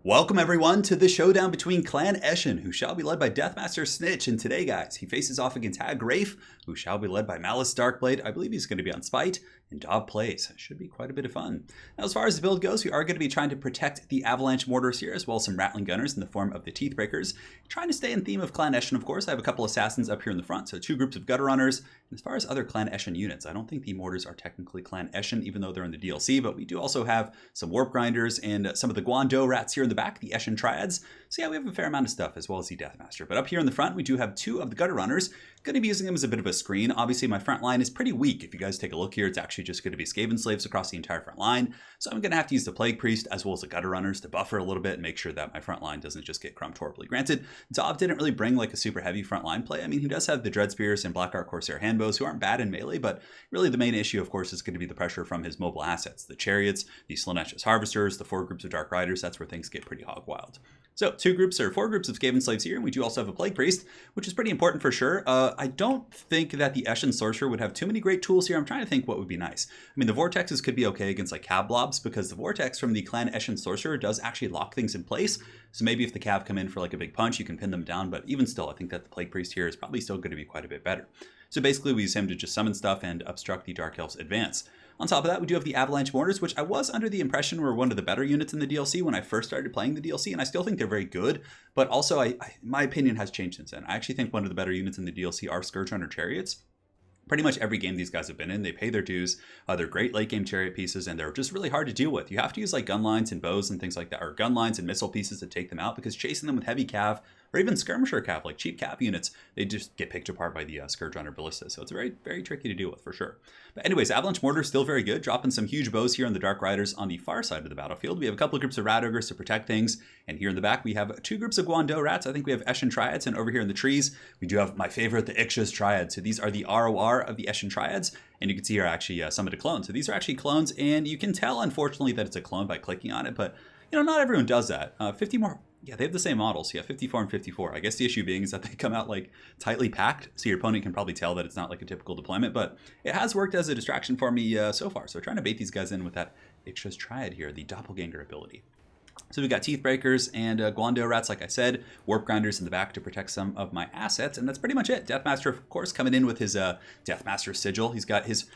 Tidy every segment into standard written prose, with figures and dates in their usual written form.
Welcome everyone to the showdown between Clan Eshin, who shall be led by Deathmaster Snitch, and today guys, he faces off against Hag Rafe, who shall be led by Malice Darkblade. I believe he's going to be on Spite, and Dob plays. Should be quite a bit of fun. Now as far as the build goes, we are going to be trying to protect the Avalanche Mortars here, as well as some Rattling Gunners in the form of the Teethbreakers. Trying to stay in theme of Clan Eshin, of course. I have a couple Assassins up here in the front, so two groups of Gutter Runners. And as far as other Clan Eshin units, I don't think the Mortars are technically Clan Eshin, even though they're in the DLC, but we do also have some Warp Grinders and some of the Guando Rats here in the back, the Eshin Triads. So yeah, we have a fair amount of stuff, as well as the Deathmaster. But up here in the front, we do have two of the Gutter Runners. Going to be using them as a bit of a screen. Obviously, my front line is pretty weak. If you guys take a look here, it's actually just going to be Skaven slaves across the entire front line. So I'm going to have to use the Plague Priest as well as the Gutter Runners to buffer a little bit and make sure that my front line doesn't just get crumbed horribly. Granted, Dob didn't really bring like a super heavy front line play. I mean, he does have the Dread Spears and Blackheart Corsair Handbows, who aren't bad in melee, but really the main issue, of course, is going to be the pressure from his mobile assets. The Chariots, the Slaanesh Harvesters, the 4 groups of Dark Riders. That's where things get pretty hog wild. So 4 groups of Skaven slaves here, and we do also have a Plague Priest, which is pretty important for sure. I don't think that the Eshin Sorcerer would have too many great tools here. I'm trying to think what would be nice. I mean, the Vortexes could be okay against like Cav Blobs, because the Vortex from the Clan Eshin Sorcerer does actually lock things in place. So maybe if the Cav come in for like a big punch, you can pin them down, but even still, I think that the Plague Priest here is probably still going to be quite a bit better. So basically, we use him to just summon stuff and obstruct the Dark Elves' advance. On top of that, we do have the Avalanche Mortars, which I was under the impression were one of the better units in the DLC when I first started playing the DLC, and I still think they're very good, but also my opinion has changed since then. I actually think one of the better units in the DLC are Scourge Runner Chariots. Pretty much every game these guys have been in, they pay their dues. They're great late game chariot pieces, and they're just really hard to deal with. You have to use like gun lines and bows and things like that, or gun lines and missile pieces to take them out, because chasing them with heavy cav, or even skirmisher cav, like cheap cav units, they just get picked apart by the Scourge Runner Ballista. So it's very, very tricky to deal with for sure. But anyways, Avalanche Mortar is still very good, dropping some huge bows here on the Dark Riders on the far side of the battlefield. We have a couple of groups of Rat Ogres to protect things, and here in the back we have 2 groups of Guando Rats. I think we have Eshin Triads, and over here in the trees we do have my favorite, the Ixchas Triads. So these are the ROR of the Eshin Triads, and you can see here actually some of the clones. So these are actually clones, and you can tell unfortunately that it's a clone by clicking on it, but you know, not everyone does that. 50 more. Yeah, they have the same models. Yeah, 54 and 54. I guess the issue being is that they come out like tightly packed, so your opponent can probably tell that it's not like a typical deployment, but it has worked as a distraction for me so far. So we're trying to bait these guys in with that Ixchas Triad here, the Doppelganger ability. So we got Teethbreakers and Guando Rats, like I said, Warp Grinders in the back to protect some of my assets, and that's pretty much it. Deathmaster, of course, coming in with his Deathmaster Sigil. He's got his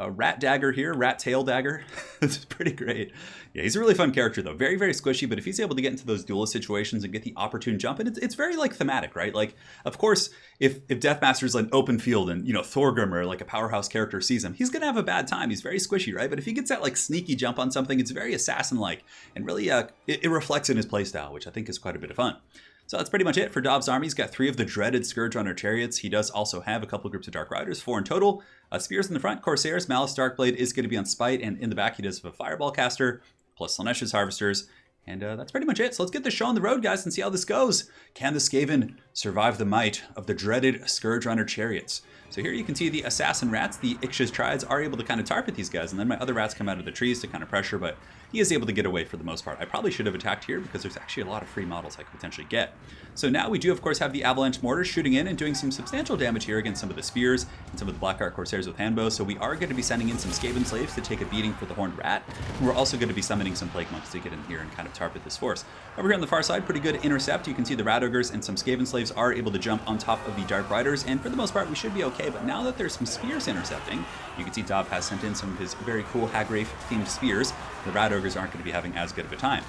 Rat Dagger here, Rat Tail Dagger. This is pretty great. Yeah, he's a really fun character though. Very, very squishy, but if he's able to get into those duelist situations and get the opportune jump, and it's very like thematic, right? Like, of course, if Deathmaster's like open field and, you know, Thorgrim or like a powerhouse character sees him, he's gonna have a bad time. He's very squishy, right? But if he gets that like sneaky jump on something, it's very assassin-like, and really it reflects in his playstyle, which I think is quite a bit of fun. So that's pretty much it for Dob's army. He's got 3 of the dreaded Scourge Runner Chariots. He does also have a couple groups of Dark Riders, 4 in total. Spears in the front, Corsairs, Malice Darkblade is going to be on Spite, and in the back he does have a Fireball Caster, plus Slaanesh Harvesters, and that's pretty much it. So let's get this show on the road, guys, and see how this goes. Can the Skaven survive the might of the dreaded Scourge Runner Chariots? So here you can see the Assassin Rats, the Ixchas Triads, are able to kind of target these guys, and then my other rats come out of the trees to kind of pressure, but he is able to get away for the most part. I probably should have attacked here because there's actually a lot of free models I could potentially get. So now we do, of course, have the Avalanche Mortars shooting in and doing some substantial damage here against some of the Spears and some of the Blackheart Corsairs with Handbows. So we are going to be sending in some Skaven slaves to take a beating for the Horned Rat. And we're also going to be summoning some Plague Monks to get in here and kind of target this force. Over here on the far side, pretty good intercept. You can see the Rat Ogres and some Skaven slaves are able to jump on top of the Dark Riders, and for the most part we should be okay. But now that there's some Spears intercepting, you can see Dob has sent in some of his very cool Hag Rafe themed Spears. The Rat Ogres aren't going to be having as good of a time.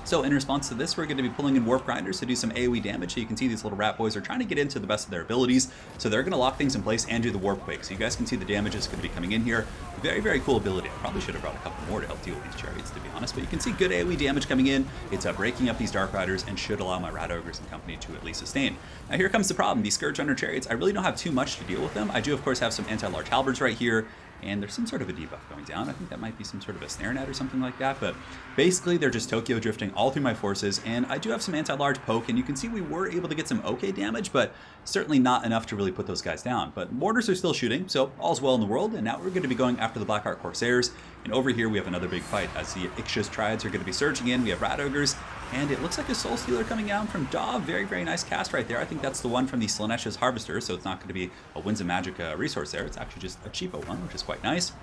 So in response to this, we're going to be pulling in Warp Grinders to do some AoE damage. So you can see these little rat boys are trying to get into the best of their abilities. So they're going to lock things in place and do the Warp Quake. So you guys can see the damage is going to be coming in here. Very, very cool ability. I probably should have brought a couple more to help deal with these chariots, to be honest. But you can see good AoE damage coming in. It's breaking up these Dark Riders and should allow my Rat Ogres and company to at least sustain. Now here comes the problem. These Scourge Runner Chariots, I really don't have too much to deal with them. I do, of course, have some anti-large halberds right here, and there's some sort of a debuff going down. I think that might be some sort of a snare net or something like that, but basically they're just Tokyo drifting all through my forces, and I do have some anti-large poke, and you can see we were able to get some okay damage, but certainly not enough to really put those guys down. But mortars are still shooting, so all's well in the world, and now we're going to be going after the Blackheart Corsairs, and over here we have another big fight as the Ixchas Triads are going to be surging in. We have Rat Ogres, and it looks like a Soul Stealer coming down from Dob. Very, very nice cast right there. I think that's the one from the Slaanesh Harvester, so it's not going to be a Winds of Magic resource there. It's actually just a cheapo one, which is quite nice.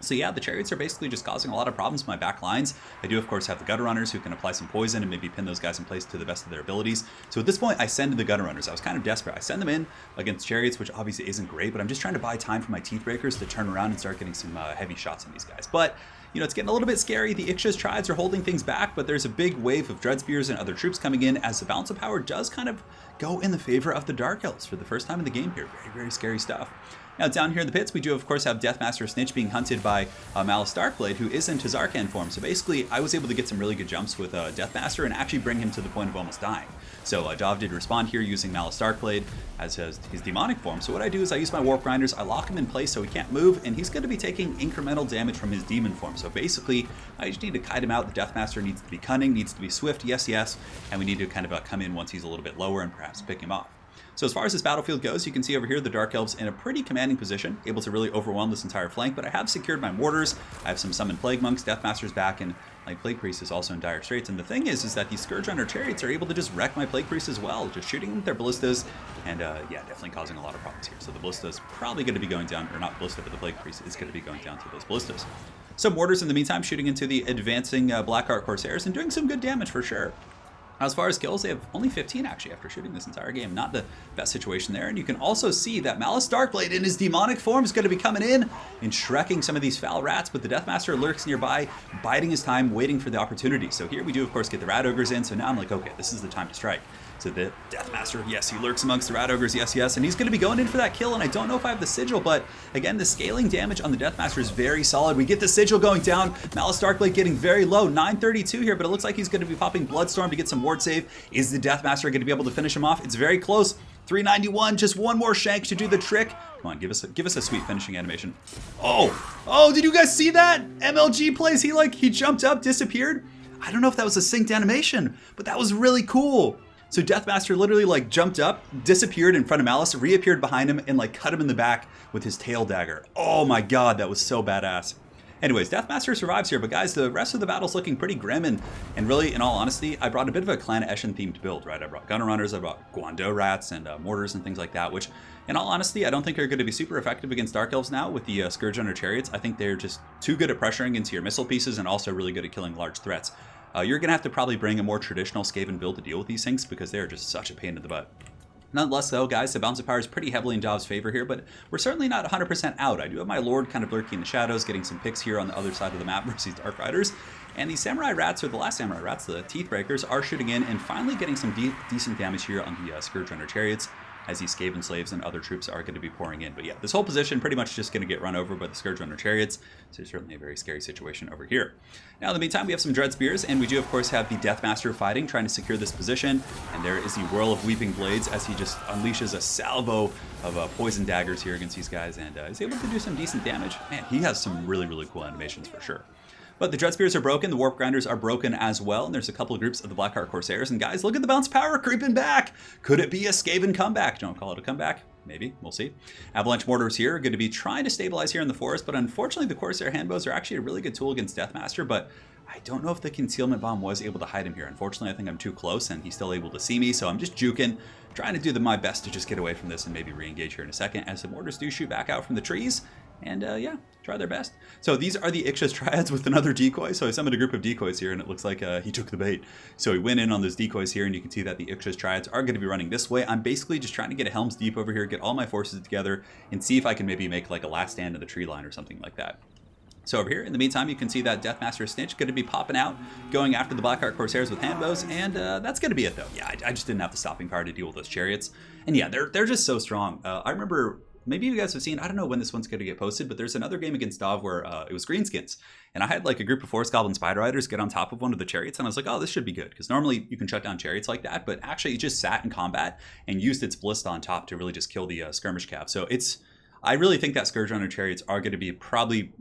So yeah, the Chariots are basically just causing a lot of problems in my back lines. I do, of course, have the Gutter Runners who can apply some poison and maybe pin those guys in place to the best of their abilities. So at this point, I send the Gutter Runners. I was kind of desperate. I send them in against Chariots, which obviously isn't great, but I'm just trying to buy time for my Teeth Breakers to turn around and start getting some heavy shots on these guys. But you know, it's getting a little bit scary. The Ixchas Triads are holding things back, but there's a big wave of Dread Spears and other troops coming in as the balance of power does kind of go in the favor of the Dark Elves for the first time in the game here. Very, very scary stuff. Now down here in the pits, we do of course have Deathmaster Snitch being hunted by Malice Darkblade, who is in Tz'Arkhan form. So basically, I was able to get some really good jumps with Deathmaster and actually bring him to the point of almost dying. So Dov did respond here using Malice Darkblade as his demonic form. So what I do is I use my Warp Grinders, I lock him in place so he can't move, and he's going to be taking incremental damage from his demon form. So basically, I just need to kite him out. The Deathmaster needs to be cunning, needs to be swift, yes, yes, and we need to kind of come in once he's a little bit lower and perhaps pick him off. So as far as this battlefield goes, you can see over here the Dark Elves in a pretty commanding position, able to really overwhelm this entire flank, but I have secured my mortars, I have some summoned Plague Monks, Deathmaster's back, and my Plague Priest is also in dire straits. And the thing is that these Scourge Runner Chariots are able to just wreck my Plague Priest as well, just shooting with their Ballistas, and yeah, definitely causing a lot of problems here. So the Ballista is probably going to be going down, or not Ballista, but the Plague Priest is going to be going down to those Ballistas. Some mortars in the meantime shooting into the advancing Blackheart Corsairs and doing some good damage for sure. As far as kills, they have only 15 actually after shooting this entire game. Not the best situation there. And you can also see that Malice Darkblade in his demonic form is going to be coming in and shrekking some of these foul rats, but the Deathmaster lurks nearby, biding his time, waiting for the opportunity. So here we do, of course, get the Rat Ogres in. So now I'm like, okay, this is the time to strike. So the Deathmaster, yes, he lurks amongst the Rat Ogres, yes, yes, and he's going to be going in for that kill, and I don't know if I have the Sigil, but again, the scaling damage on the Deathmaster is very solid. We get the Sigil going down, Malice Darkblade getting very low, 932 here, but it looks like he's going to be popping Bloodstorm to get some ward save. Is the Deathmaster going to be able to finish him off? It's very close. 391, just one more shank to do the trick. Come on, give us a sweet finishing animation. Oh, did you guys see that? MLG plays, he jumped up, disappeared. I don't know if that was a synced animation, but that was really cool. So Deathmaster literally jumped up, disappeared in front of Malice, reappeared behind him, and cut him in the back with his tail dagger. Oh my god, that was so badass. Anyways, Deathmaster survives here, but guys, the rest of the battle's looking pretty grim, and really, in all honesty, I brought a bit of a Clan Eshin themed build, right? I brought Gunner Runners, I brought Guando Rats, and mortars and things like that, which, in all honesty, I don't think are going to be super effective against Dark Elves now with the Scourge Runner Chariots. I think they're just too good at pressuring into your missile pieces and also really good at killing large threats. You're going to have to probably bring a more traditional Skaven build to deal with these things because they're just such a pain in the butt. Nonetheless, though, guys, the balance of power is pretty heavily in Dov's favor here, but we're certainly not 100% out. I do have my Lord kind of lurking in the shadows, getting some picks here on the other side of the map versus Dark Riders. And the Samurai Rats, or the last Samurai Rats, the Teeth Breakers, are shooting in and finally getting some decent damage here on the Scourge Runner Chariots, as these Skaven slaves and other troops are going to be pouring in. But yeah, this whole position pretty much just going to get run over by the Scourge Runner Chariots, so certainly a very scary situation over here. Now, in the meantime, we have some Dread Spears, and we do, of course, have the Deathmaster fighting, trying to secure this position, and there is the Whirl of Weeping Blades as he just unleashes a salvo of poison daggers here against these guys, and is able to do some decent damage. Man, he has some really, really cool animations for sure. But the Dread Spears are broken, the Warp Grinders are broken as well, and there's a couple of groups of the Blackheart Corsairs, and guys, look at the bounce power creeping back! Could it be a Skaven comeback? Don't call it a comeback. Maybe. We'll see. Avalanche Mortars here are going to be trying to stabilize here in the forest, but unfortunately the Corsair Handbows are actually a really good tool against Deathmaster, but I don't know if the Concealment Bomb was able to hide him here. Unfortunately, I think I'm too close, and he's still able to see me, so I'm just juking, trying to do my best to just get away from this and maybe re-engage here in a second, as the Mortars do shoot back out from the trees. And yeah, try their best. So these are the Ixchas Triads with another decoy. So I summoned a group of decoys here, and it looks like he took the bait. So he went in on those decoys here, and you can see that the Ixchas Triads are going to be running this way. I'm basically just trying to get a Helm's Deep over here, get all my forces together, and see if I can maybe make a last stand in the tree line or something like that. So over here, in the meantime, you can see that Deathmaster Snitch going to be popping out, going after the Blackheart Corsairs with handbows, and that's going to be it, though. Yeah, I just didn't have the stopping power to deal with those chariots. And yeah, they're just so strong. I remember... Maybe you guys have seen, I don't know when this one's going to get posted, but there's another game against Dov where it was Greenskins. And I had a group of Forest Goblin Spider Riders get on top of one of the chariots, and I was like, oh, this should be good. Because normally you can shut down chariots like that, but actually it just sat in combat and used its Ballista on top to really just kill the Skirmish Cav. So I really think that Scourge Runner chariots are going to be probably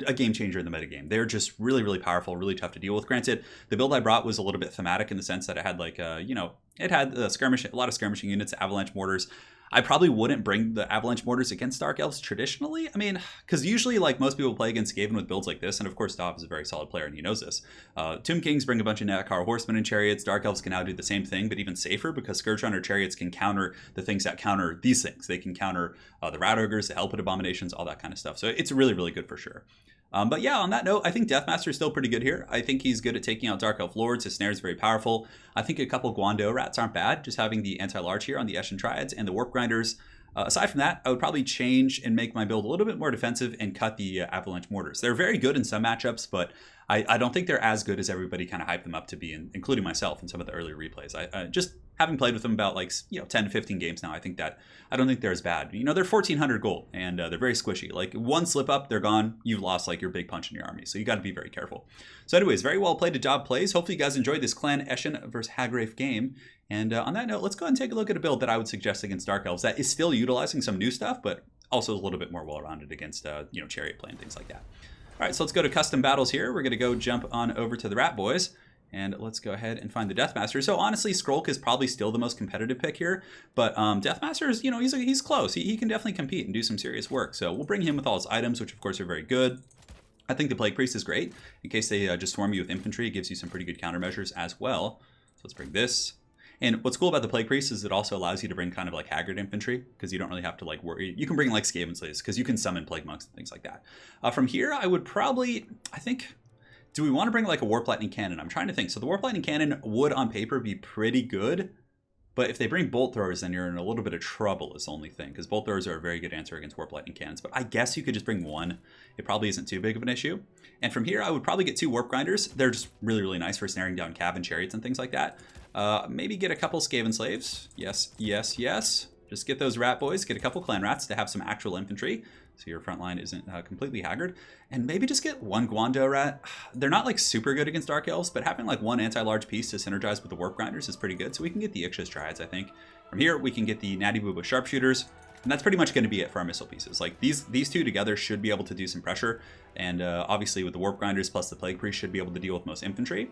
a game changer in the metagame. They're just really, really powerful, really tough to deal with. Granted, the build I brought was a little bit thematic in the sense that it had it had a lot of skirmishing units, avalanche mortars. I probably wouldn't bring the Avalanche Mortars against Dark Elves traditionally. I mean, because usually like most people play against Skaven with builds like this, and of course Dov is a very solid player and he knows this. Tomb Kings bring a bunch of Nakar Horsemen and Chariots. Dark Elves can now do the same thing, but even safer because Scourge Runner Chariots can counter the things that counter these things. They can counter the Rat Ogres, the Hellpit Abominations, all that kind of stuff. So it's really, really good for sure. But yeah, on that note, I think Deathmaster is still pretty good here. I think he's good at taking out Dark Elf Lords. His snare is very powerful. I think a couple Guando Rats aren't bad. Just having the anti-large here on the Eshin Triads and the Warp Grinders. Aside from that, I would probably change and make my build a little bit more defensive and cut the Avalanche Mortars. They're very good in some matchups, but I don't think they're as good as everybody kind of hyped them up to be, including myself in some of the earlier replays. I just having played with them about 10 to 15 games now, I don't think they're as bad. They're 1,400 gold and they're very squishy. Like one slip up, they're gone. You've lost like your big punch in your army, so you got to be very careful. So anyways, very well played to Job Plays. Hopefully you guys enjoyed this Clan Eshin versus Hagrafe game. And on that note, let's go ahead and take a look at a build that I would suggest against Dark Elves that is still utilizing some new stuff, but also a little bit more well-rounded against Chariot play and things like that. All right, so let's go to custom battles here. We're going to go jump on over to the Rat Boys, and let's go ahead and find the Deathmaster. So honestly, Skrulk is probably still the most competitive pick here, but Deathmaster is, he's close. He can definitely compete and do some serious work. So we'll bring him with all his items, which of course are very good. I think the Plague Priest is great. In case they just swarm you with infantry, it gives you some pretty good countermeasures as well. So let's bring this. And what's cool about the Plague Priest is it also allows you to bring kind of like Haggard infantry, because you don't really have to like worry. You can bring like Skaven Slaves, because you can summon Plague Monks and things like that. From here, I would probably, do we want to bring like a Warp Lightning Cannon? I'm trying to think. So the Warp Lightning Cannon would on paper be pretty good, but if they bring Bolt Throwers, then you're in a little bit of trouble is the only thing, because Bolt Throwers are a very good answer against Warp Lightning Cannons. But I guess you could just bring one. It probably isn't too big of an issue. And from here, I would probably get 2 Warp Grinders. They're just really, really nice for snaring down Cav and Chariots and things like that. Maybe get a couple Skaven Slaves. Yes, yes, yes. Just get those Rat Boys. Get a couple Clan Rats to have some actual infantry, so your front line isn't completely haggard. And maybe just get 1 Guando Rat. They're not like super good against Dark Elves, but having like 1 anti-large piece to synergize with the Warp Grinders is pretty good. So we can get the Ixchis Triads, I think. From here, we can get the Natty Booba Sharpshooters. And that's pretty much going to be it for our missile pieces. Like these 2 together should be able to do some pressure. And obviously with the Warp Grinders plus the Plague Priest should be able to deal with most infantry.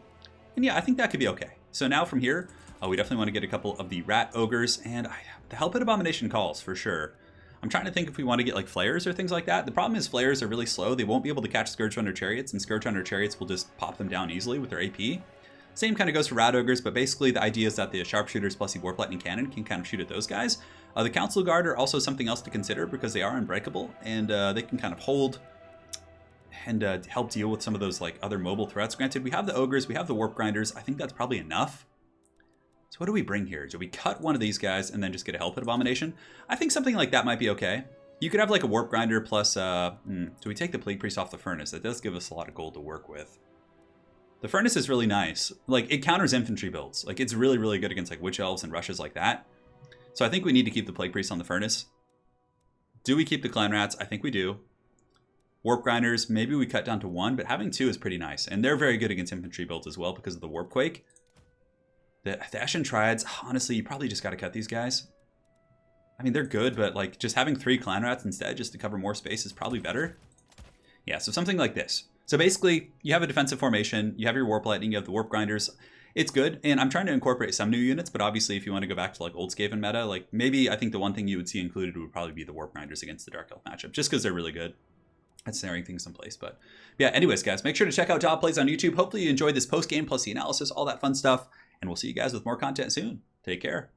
And yeah, I think that could be okay. So now from here, we definitely want to get a couple of the Rat Ogres, and the Hellpit Abomination calls for sure. I'm trying to think if we want to get like Flares or things like that. The problem is Flares are really slow. They won't be able to catch Scourge Runner Chariots, and Scourge Runner Chariots will just pop them down easily with their AP. Same kind of goes for Rat Ogres, but basically the idea is that the Sharpshooters plus the Warp Lightning Cannon can kind of shoot at those guys. The Council Guard are also something else to consider because they are unbreakable, and they can kind of hold and help deal with some of those like other mobile threats. Granted, we have the Ogres, we have the Warp Grinders. I think that's probably enough. So what do we bring here? Do we cut one of these guys and then just get a Hellpit Abomination? I think something like that might be okay. You could have like a Warp Grinder plus, do we take the Plague Priest off the Furnace? That does give us a lot of gold to work with. The Furnace is really nice. Like, it counters infantry builds. Like, it's really, really good against like Witch Elves and rushes like that. So I think we need to keep the Plague Priest on the Furnace. Do we keep the Clan Rats? I think we do. Warp Grinders, maybe we cut down to 1, but having 2 is pretty nice. And they're very good against infantry builds as well because of the Warp Quake. The Eshin Triads, honestly, you probably just got to cut these guys. I mean, they're good, but like just having 3 Clan Rats instead just to cover more space is probably better. Yeah, so something like this. So basically, you have a defensive formation, you have your Warp Lightning, you have the Warp Grinders. It's good, and I'm trying to incorporate some new units, but obviously if you want to go back to like old Skaven meta, like maybe I think the one thing you would see included would probably be the Warp Grinders against the Dark Elf matchup, just because they're really good at snaring things in place. But yeah, anyways, guys, make sure to check out Job Plays on YouTube. Hopefully you enjoyed this post-game plus the analysis, all that fun stuff, and we'll see you guys with more content soon. Take care.